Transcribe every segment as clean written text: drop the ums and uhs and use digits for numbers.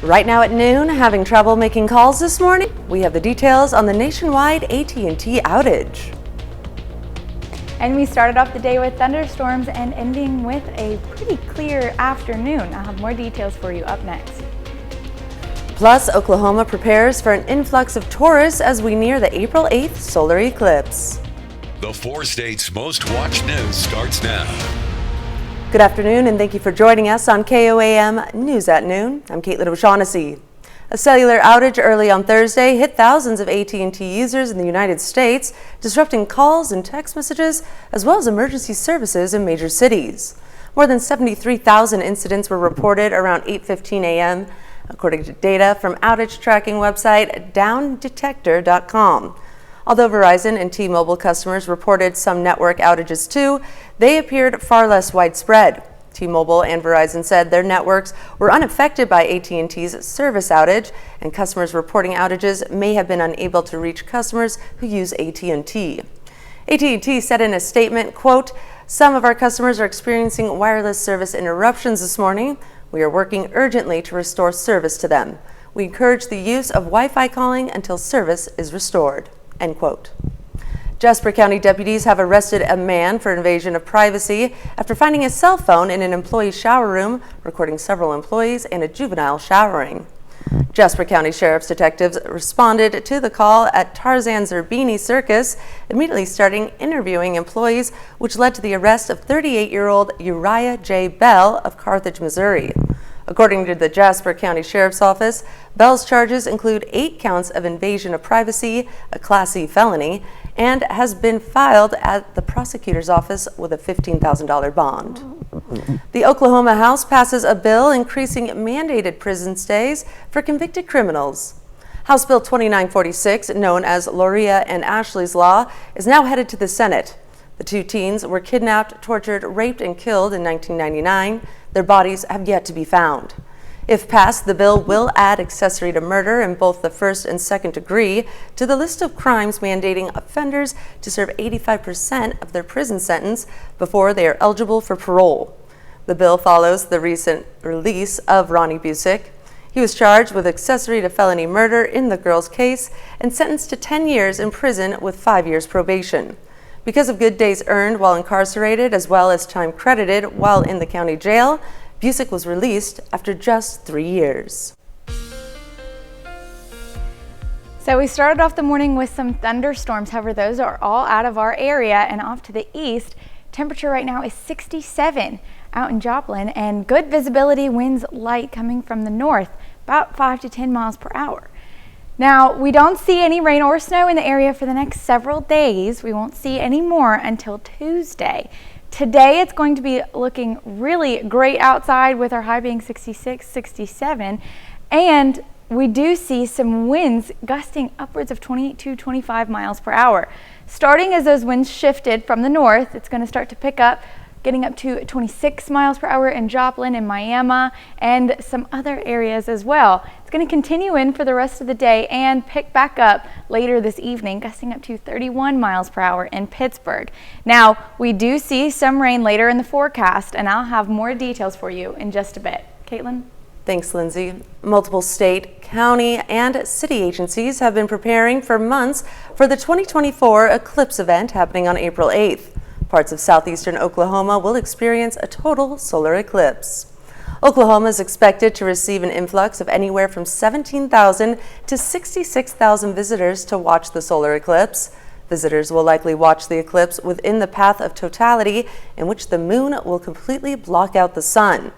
Right now at noon, having trouble making calls this morning? We have the details on the nationwide AT&T outage. And we started off the day with thunderstorms and ending with a pretty clear afternoon. I'll have more details for you up next. Plus, Oklahoma prepares for an influx of tourists as we near the April 8th solar eclipse. The 4 states' most watched news starts now. Good afternoon, and thank you for joining us on KOAM News at Noon. I'm Caitlin O'Shaughnessy. A cellular outage early on Thursday hit thousands of AT&T users in the United States, disrupting calls and text messages, as well as emergency services in major cities. More than 73,000 incidents were reported around 8:15 a.m., according to data from outage tracking website downdetector.com. Although Verizon and T-Mobile customers reported some network outages too, they appeared far less widespread. T-Mobile and Verizon said their networks were unaffected by AT&T's service outage, and customers reporting outages may have been unable to reach customers who use AT&T. AT&T said in a statement, quote, "Some of our customers are experiencing wireless service interruptions this morning. We are working urgently to restore service to them. We encourage the use of Wi-Fi calling until service is restored." End quote. Jasper County deputies have arrested a man for invasion of privacy after finding a cell phone in an employee's shower room, recording several employees and a juvenile showering. Jasper County Sheriff's detectives responded to the call at Tarzan Zerbini Circus, immediately starting interviewing employees, which led to the arrest of 38-year-old Uriah J. Bell of Carthage, Missouri. According to the Jasper County Sheriff's Office, Bell's charges include 8 counts of invasion of privacy, a Class C felony, and has been filed at the prosecutor's office with a $15,000 bond. The Oklahoma House passes a bill increasing mandated prison stays for convicted criminals. House Bill 2946, known as Loria and Ashley's Law, is now headed to the Senate. The 2 teens were kidnapped, tortured, raped, and killed in 1999. Their bodies have yet to be found. If passed, the bill will add accessory to murder in both the first and second degree to the list of crimes, mandating offenders to serve 85% of their prison sentence before they are eligible for parole. The bill follows the recent release of Ronnie Busick. He was charged with accessory to felony murder in the girl's case and sentenced to 10 years in prison with 5 years probation. Because of good days earned while incarcerated, as well as time credited while in the county jail, Busick was released after just 3 years. So we started off the morning with some thunderstorms. However, those are all out of our area and off to the east. Temperature right now is 67 out in Joplin, and good visibility, winds light coming from the north, about 5 to 10 miles per hour. Now, we don't see any rain or snow in the area for the next several days. We won't see any more until Tuesday. Today, it's going to be looking really great outside with our high being 66, 67. And we do see some winds gusting upwards of 28 to 25 miles per hour. Starting as those winds shifted from the north, it's going to start to pick up, getting up to 26 miles per hour in Joplin and Miami and some other areas as well. It's going to continue in for the rest of the day and pick back up later this evening, gusting up to 31 miles per hour in Pittsburgh. Now, we do see some rain later in the forecast, and I'll have more details for you in just a bit. Caitlin? Thanks, Lindsay. Multiple state, county, and city agencies have been preparing for months for the 2024 eclipse event happening on April 8th. Parts of southeastern Oklahoma will experience a total solar eclipse. Oklahoma is expected to receive an influx of anywhere from 17,000 to 66,000 visitors to watch the solar eclipse. Visitors will likely watch the eclipse within the path of totality, in which the moon will completely block out the sun.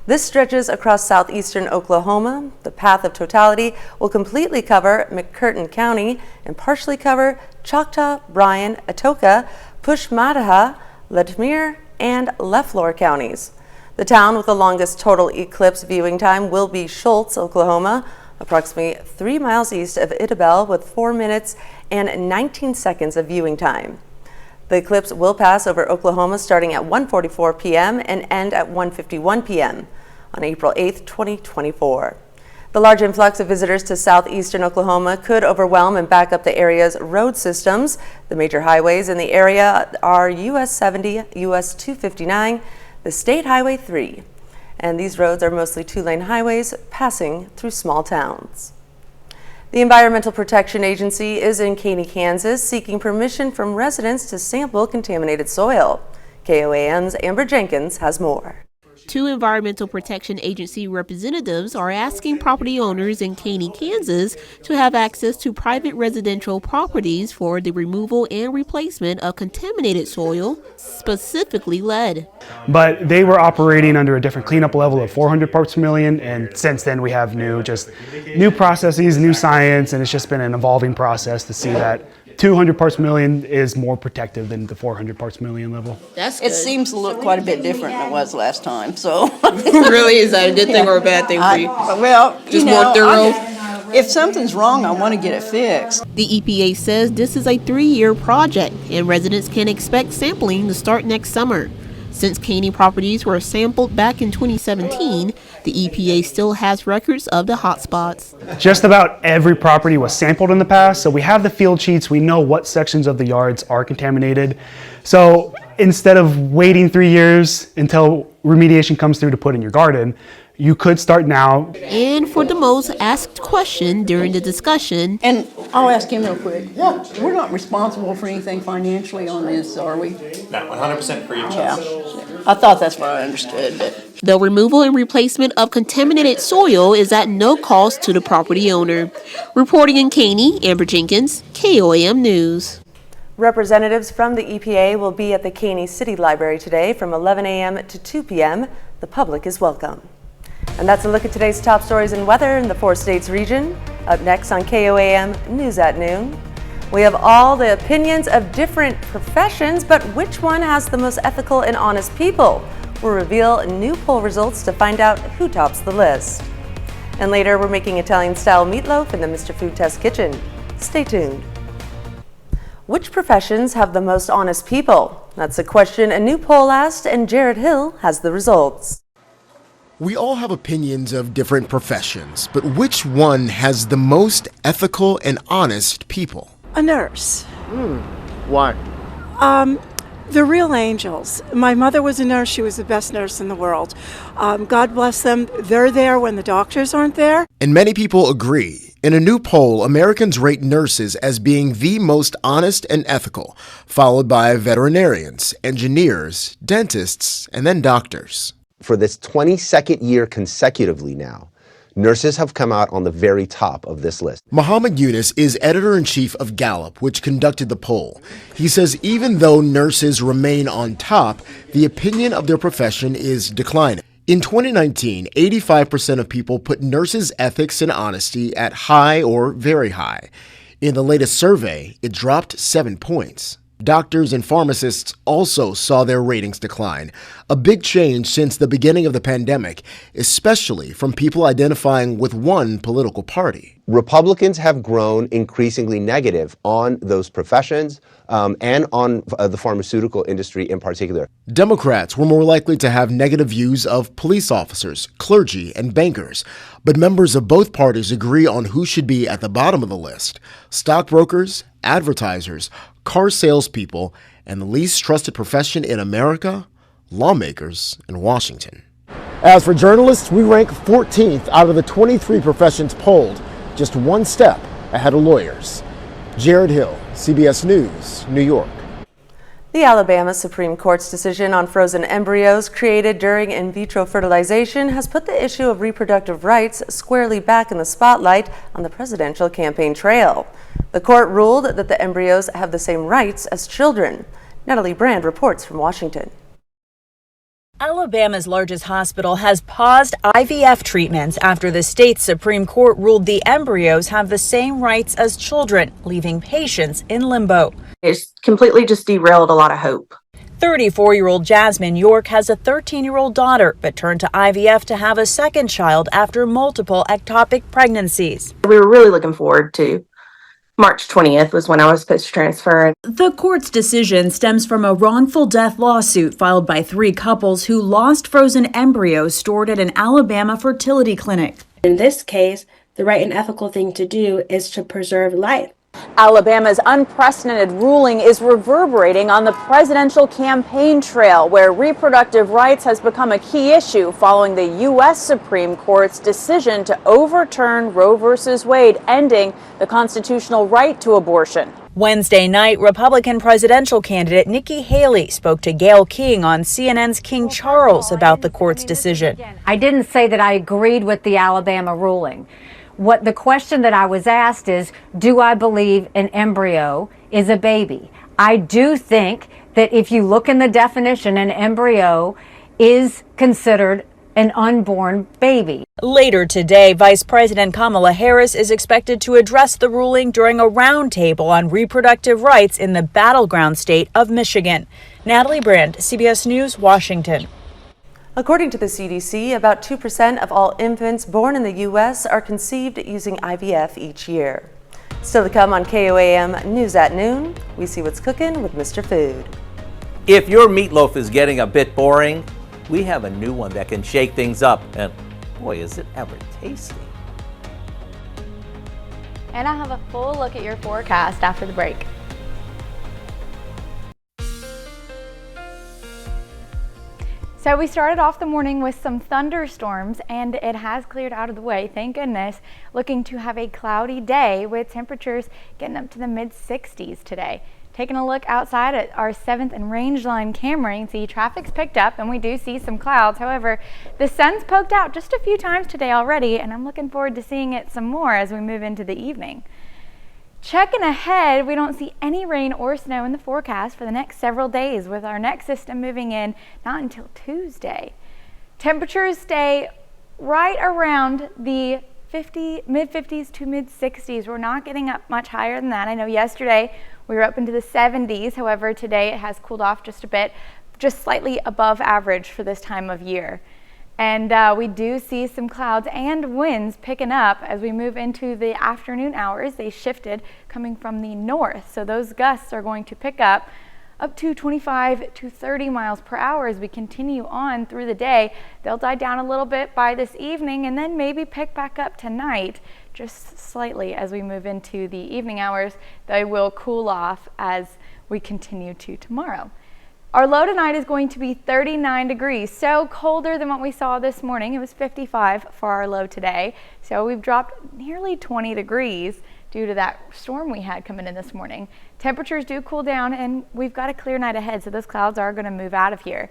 This stretches across southeastern Oklahoma. The path of totality will completely cover McCurtain County and partially cover Choctaw, Bryan, Atoka, Pushmataha, Ledmere, and Leflore counties. The town with the longest total eclipse viewing time will be Schultz, Oklahoma, approximately 3 miles east of Idabel, with 4 minutes and 19 seconds of viewing time. The eclipse will pass over Oklahoma starting at 1:44 p.m. and end at 1:51 p.m. on April 8, 2024. The large influx of visitors to southeastern Oklahoma could overwhelm and back up the area's road systems. The major highways in the area are US 70, US 259, the State Highway 3. and these roads are mostly two-lane highways passing through small towns. The Environmental Protection Agency is in Caney, Kansas, seeking permission from residents to sample contaminated soil. KOAM's Amber Jenkins has more. Two Environmental Protection Agency representatives are asking property owners in Caney, Kansas to have access to private residential properties for the removal and replacement of contaminated soil, specifically lead. But they were operating under a different cleanup level of 400 parts per million, and since then we have new processes, new science, and it's just been an evolving process to see that 200 parts per million is more protective than the 400 parts per million level. That's good. It seems to look quite a bit different than it was last time, so. Really? Is that a good thing or a bad thing for you? Well, just more thorough? If something's wrong, I want to get it fixed. The EPA says this is a 3-year project and residents can expect sampling to start next summer. Since Caney properties were sampled back in 2017, the EPA still has records of the hotspots. Just about every property was sampled in the past, so we have the field sheets. We know what sections of the yards are contaminated. So instead of waiting 3 years until remediation comes through to put in your garden, you could start now. And for the most asked question during the discussion, and I'll ask him real quick. Yeah, we're not responsible for anything financially on this, are we? Not 100% for each Yeah, I thought that's what I understood. But the removal and replacement of contaminated soil is at no cost to the property owner. Reporting in Caney, Amber Jenkins, KOAM News. Representatives from the EPA will be at the Caney City Library today from 11 a.m. to 2 p.m. The public is welcome. And that's a look at today's top stories and weather in the 4 states region. Up next on KOAM News at Noon, we have all the opinions of different professions, but which one has the most ethical and honest people? We'll reveal new poll results to find out who tops the list. And later, we're making Italian-style meatloaf in the Mr. Food Test kitchen. Stay tuned. Which professions have the most honest people? That's a question a new poll asked, and Jared Hill has the results. We all have opinions of different professions, but which one has the most ethical and honest people? A nurse. Why? They're real angels. My mother was a nurse. She was the best nurse in the world. God bless them. They're there when the doctors aren't there. And many people agree. In a new poll, Americans rate nurses as being the most honest and ethical, followed by veterinarians, engineers, dentists, and then doctors. For this 22nd year consecutively now, nurses have come out on the very top of this list. Muhammad Yunus is editor-in-chief of Gallup, which conducted the poll. He says even though nurses remain on top, the opinion of their profession is declining. In 2019, 85% of people put nurses' ethics and honesty at high or very high. In the latest survey, it dropped 7 points. Doctors and pharmacists also saw their ratings decline, a big change since the beginning of the pandemic, especially from people identifying with one political party. Republicans have grown increasingly negative on those professions and on the pharmaceutical industry in particular. Democrats were more likely to have negative views of police officers, clergy, and bankers, but members of both parties agree on who should be at the bottom of the list: stockbrokers, advertisers, car salespeople, and the least trusted profession in America, lawmakers in Washington. As for journalists, we rank 14th out of the 23 professions polled, just one step ahead of lawyers. Jared Hill, CBS News, New York. The Alabama Supreme Court's decision on frozen embryos created during in vitro fertilization has put the issue of reproductive rights squarely back in the spotlight on the presidential campaign trail. The court ruled that the embryos have the same rights as children. Natalie Brand reports from Washington. Alabama's largest hospital has paused IVF treatments after the state's Supreme Court ruled the embryos have the same rights as children, leaving patients in limbo. It's completely just derailed a lot of hope. 34-year-old Jasmine York has a 13-year-old daughter, but turned to IVF to have a second child after multiple ectopic pregnancies. We were really looking forward to March 20th was when I was supposed to transfer. The court's decision stems from a wrongful death lawsuit filed by 3 couples who lost frozen embryos stored at an Alabama fertility clinic. In this case, the right and ethical thing to do is to preserve life. Alabama's unprecedented ruling is reverberating on the presidential campaign trail, where reproductive rights has become a key issue following the U.S. Supreme Court's decision to overturn Roe v. Wade, ending the constitutional right to abortion. Wednesday night, Republican presidential candidate Nikki Haley spoke to Gayle King on CNN's King Charles about the court's decision. I didn't say that I agreed with the Alabama ruling. What the question that I was asked is, do I believe an embryo is a baby? I do think that if you look in the definition, an embryo is considered an unborn baby. Later today, Vice President Kamala Harris is expected to address the ruling during a roundtable on reproductive rights in the battleground state of Michigan. Natalie Brand, CBS News, Washington. According to the CDC, about 2% of all infants born in the U.S. are conceived using IVF each year. Still to come on KOAM News at Noon, we see what's cooking with Mr. Food. If your meatloaf is getting a bit boring, we have a new one that can shake things up, and boy, is it ever tasty. And I'll have a full look at your forecast after the break. So we started off the morning with some thunderstorms, and it has cleared out of the way, thank goodness. Looking to have a cloudy day with temperatures getting up to the mid-60s today. Taking a look outside at our 7th and Rangeline camera, you can see traffic's picked up and we do see some clouds. However, the sun's poked out just a few times today already, and I'm looking forward to seeing it some more as we move into the evening. Checking ahead, we don't see any rain or snow in the forecast for the next several days, with our next system moving in not until Tuesday. Temperatures stay right around the mid-50s to mid-60s. We're not getting up much higher than that. I know yesterday we were up into the 70s. However, today it has cooled off just a bit, just slightly above average for this time of year. And we do see some clouds and winds picking up as we move into the afternoon hours. They shifted coming from the north, so those gusts are going to pick up to 25 to 30 miles per hour as we continue on through the day. They'll die down a little bit by this evening and then maybe pick back up tonight just slightly as we move into the evening hours. They will cool off as we continue to tomorrow. Our low tonight is going to be 39 degrees, so colder than what we saw this morning. It was 55 for our low today, so we've dropped nearly 20 degrees due to that storm we had coming in this morning. Temperatures do cool down, and we've got a clear night ahead, so those clouds are going to move out of here.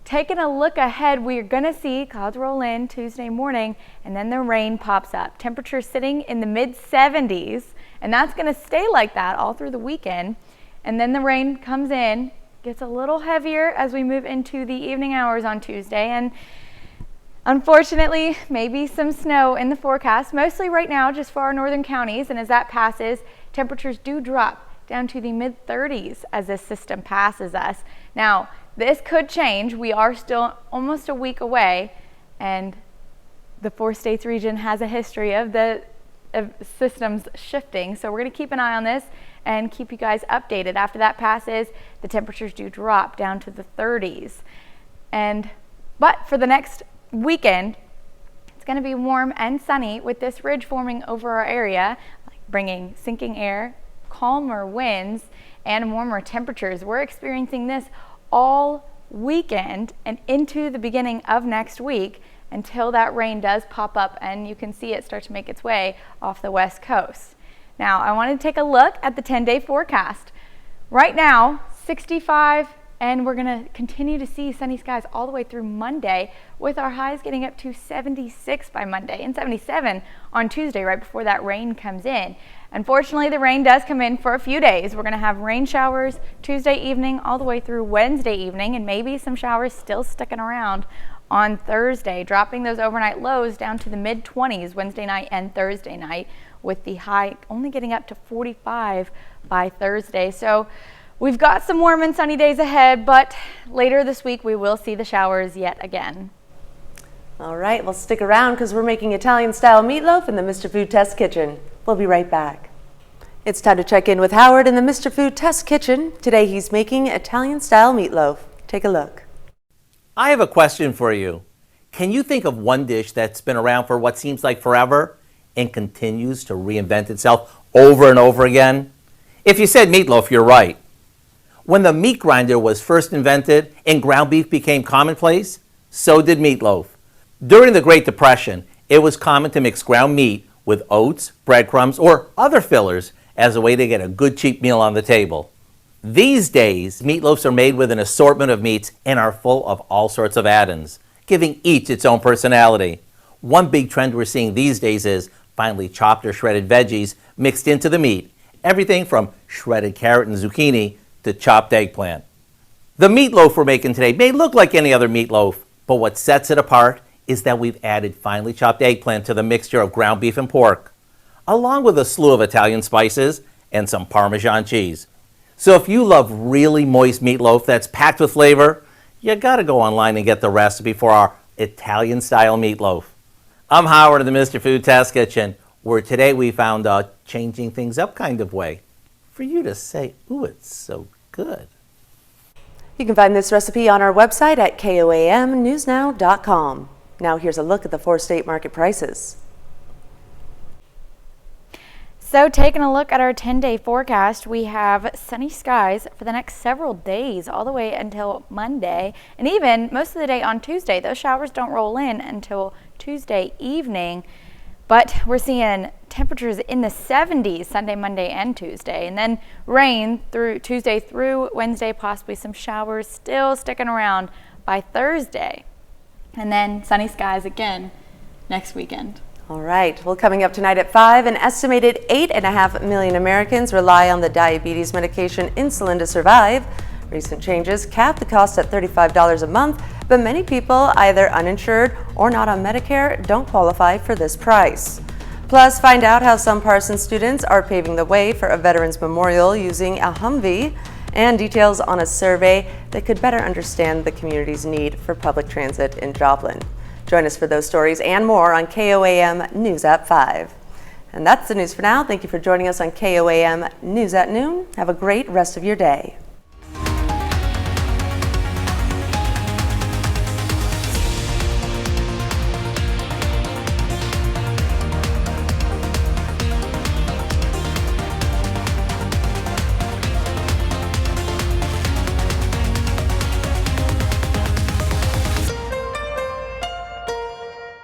Taking a look ahead, we're going to see clouds roll in Tuesday morning, and then the rain pops up. Temperatures sitting in the mid-70s, and that's going to stay like that all through the weekend. And then the rain comes in, gets a little heavier as we move into the evening hours on Tuesday, and unfortunately maybe some snow in the forecast, mostly right now just for our northern counties. And as that passes, temperatures do drop down to the mid-30s as this system passes us. Now this could change. We are still almost a week away, and the 4 states region has a history of the systems shifting, so we're going to keep an eye on this and keep you guys updated. After that passes, the temperatures do drop down to the 30s. But for the next weekend, it's going to be warm and sunny with this ridge forming over our area, bringing sinking air, calmer winds, and warmer temperatures. We're experiencing this all weekend and into the beginning of next week until that rain does pop up and you can see it start to make its way off the west coast. Now, I want to take a look at the 10-day forecast. Right now, 65, and we're going to continue to see sunny skies all the way through Monday, with our highs getting up to 76 by Monday and 77 on Tuesday, right before that rain comes in. Unfortunately, the rain does come in for a few days. We're going to have rain showers Tuesday evening all the way through Wednesday evening, and maybe some showers still sticking around on Thursday, dropping those overnight lows down to the mid-20s Wednesday night and Thursday night, with the high only getting up to 45 by Thursday. So we've got some warm and sunny days ahead, but later this week we will see the showers yet again. All right, well, stick around because we're making Italian-style meatloaf in the Mr. Food Test Kitchen. We'll be right back. It's time to check in with Howard in the Mr. Food Test Kitchen. Today he's making Italian-style meatloaf. Take a look. I have a question for you. Can you think of one dish that's been around for what seems like forever and continues to reinvent itself over and over again? If you said meatloaf, you're right. When the meat grinder was first invented and ground beef became commonplace, so did meatloaf. During the Great Depression, it was common to mix ground meat with oats, breadcrumbs, or other fillers as a way to get a good cheap meal on the table. These days, meatloafs are made with an assortment of meats and are full of all sorts of add-ins, giving each its own personality. One big trend we're seeing these days is finely chopped or shredded veggies mixed into the meat, everything from shredded carrot and zucchini to chopped eggplant. The meatloaf we're making today may look like any other meatloaf, but what sets it apart is that we've added finely chopped eggplant to the mixture of ground beef and pork, along with a slew of Italian spices and some Parmesan cheese. So if you love really moist meatloaf that's packed with flavor, you gotta go online and get the recipe for our Italian-style meatloaf. I'm Howard in the Mr. Food Test Kitchen, where today we found a changing things up kind of way for you to say, ooh, it's so good. You can find this recipe on our website at KOAMnewsnow.com. Now here's a look at the 4-state market prices. So taking a look at our 10-day forecast, we have sunny skies for the next several days, all the way until Monday, and even most of the day on Tuesday. Those showers don't roll in until Tuesday evening, but we're seeing temperatures in the 70s Sunday, Monday, and Tuesday, and then rain through Tuesday through Wednesday, possibly some showers still sticking around by Thursday, and then sunny skies again next weekend. All right, well, coming up tonight at 5, an estimated 8.5 million Americans rely on the diabetes medication insulin to survive. Recent changes cap the cost at $35 a month, but many people, either uninsured or not on Medicare, don't qualify for this price. Plus, find out how some Parsons students are paving the way for a Veterans Memorial using a Humvee, and details on a survey that could better understand the community's need for public transit in Joplin. Join us for those stories and more on KOAM News at 5. And that's the news for now. Thank you for joining us on KOAM News at Noon. Have a great rest of your day.